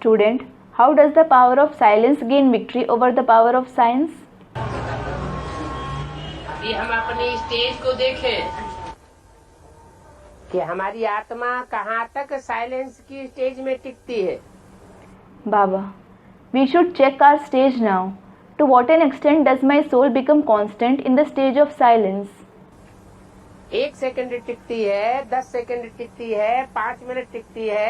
Student, how does the power of silence gain victory over the power of science? अभी हम अपनी stage को देखें कि हमारी आत्मा कहाँ तक साइलेंस की स्टेज में टिकती है। Baba, we should check our stage now. To what an extent does my soul become constant in the stage of silence? 1 second टिकती है, 10 सेकंड टिकती है, 5 मिनट टिकती है,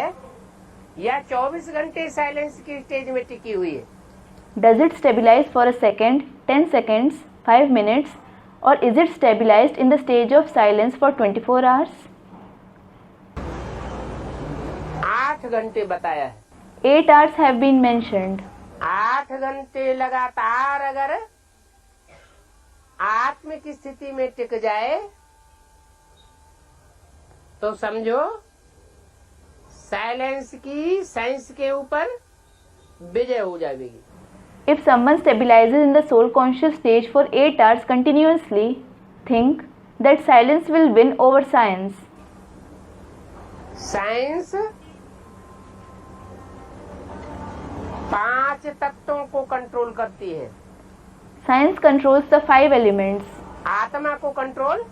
या 24 घंटे साइलेंस की स्टेज में टिकी हुई है। Does it stabilize for a second, 10 seconds, 5 minutes, or is it stabilized in the stage of silence for 24 hours? 8 घंटे बताया है। 8 hours have been mentioned. 8 घंटे लगातार अगर आत्म की स्थिति में टिक जाए तो समझो साइलेंस की साइंस के ऊपर विजय हो जाएगी। If someone stabilizes in the soul conscious stage for 8 hours continuously, think that silence will win over science. Science 5 तत्वों को कंट्रोल करती है। Science controls the 5 elements. आत्मा को कंट्रोल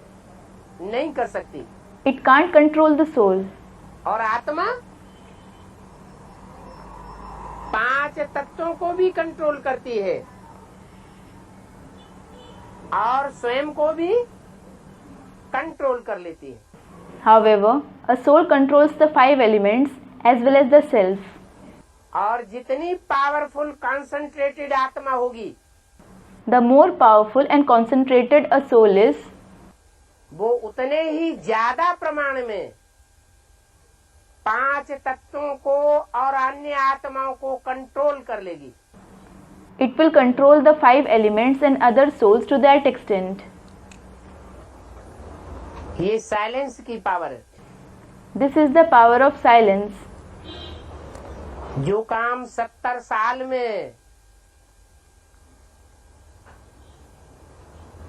नहीं कर सकती। It can't control the soul. और आत्मा 5 तत्वों को भी कंट्रोल करती है और स्वयं को भी कंट्रोल कर लेती है। However, a soul controls the 5 elements as well as the self. और जितनी पावरफुल कंसंट्रेटेड आत्मा होगी, The more powerful and concentrated a soul is, वो उतने ही ज्यादा प्रमाण में 5 तत्वों को और अन्य आत्माओं को कंट्रोल कर लेगी। it will control the 5 elements and other souls to that extent. ये साइलेंस की पावर है। This is the power of silence. जो काम 70 साल में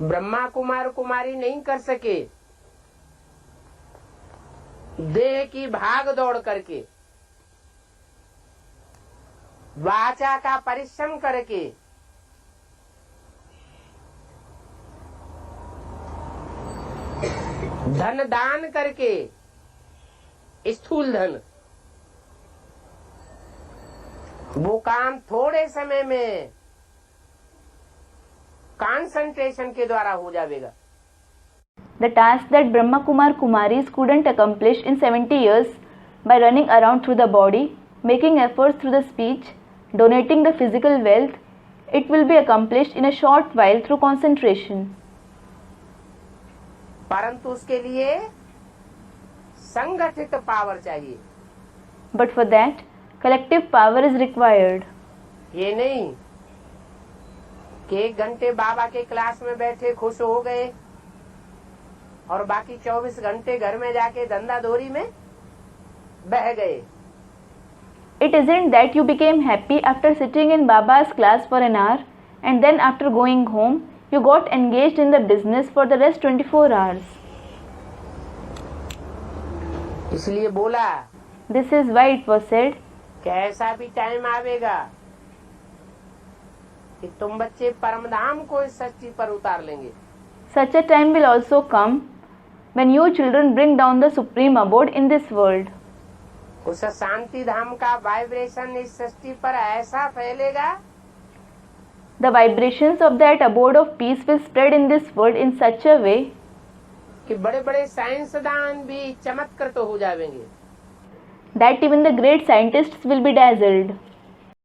ब्रह्मा कुमार कुमारी नहीं कर सके, देह की भाग दौड़ करके, वाचा का परिश्रम करके, धन दान करके, स्थूल धन, वो काम थोड़े समय में कंसंट्रेशन के द्वारा हो जाएगा। The task that Brahma Kumar Kumaris couldn't accomplish in 70 years by running around through the body, making efforts through the speech, donating the physical wealth, it will be accomplished in a short while through concentration. परंतु उसके लिए संगठित power चाहिए। But for that, collective power is required. ये नहीं कि 1 घंटे बाबा के क्लास में बैठे खुश हो गए और बाकी 24 घंटे घर में जाके धंधा धोरी में बह गए। It isn't that you became happy after sitting in Baba's class for an hour and then after going home, you got engaged in the business for the rest 24 hours. इसलिए बोला This is why it was said, कि ऐसा भी time आवेगा कि तुम बच्चे परमधाम को इस सृष्टि पर उतार लेंगे। such a time will also come when you children bring down the supreme abode in this world. उस शांति धाम का वाइब्रेशन इस सृष्टि पर ऐसा फैलेगा The vibrations of that abode of peace will spread in this world in such a way कि बड़े बड़े साइंसदान भी चमत्कृत हो जाएंगे। that even the great scientists will be dazzled.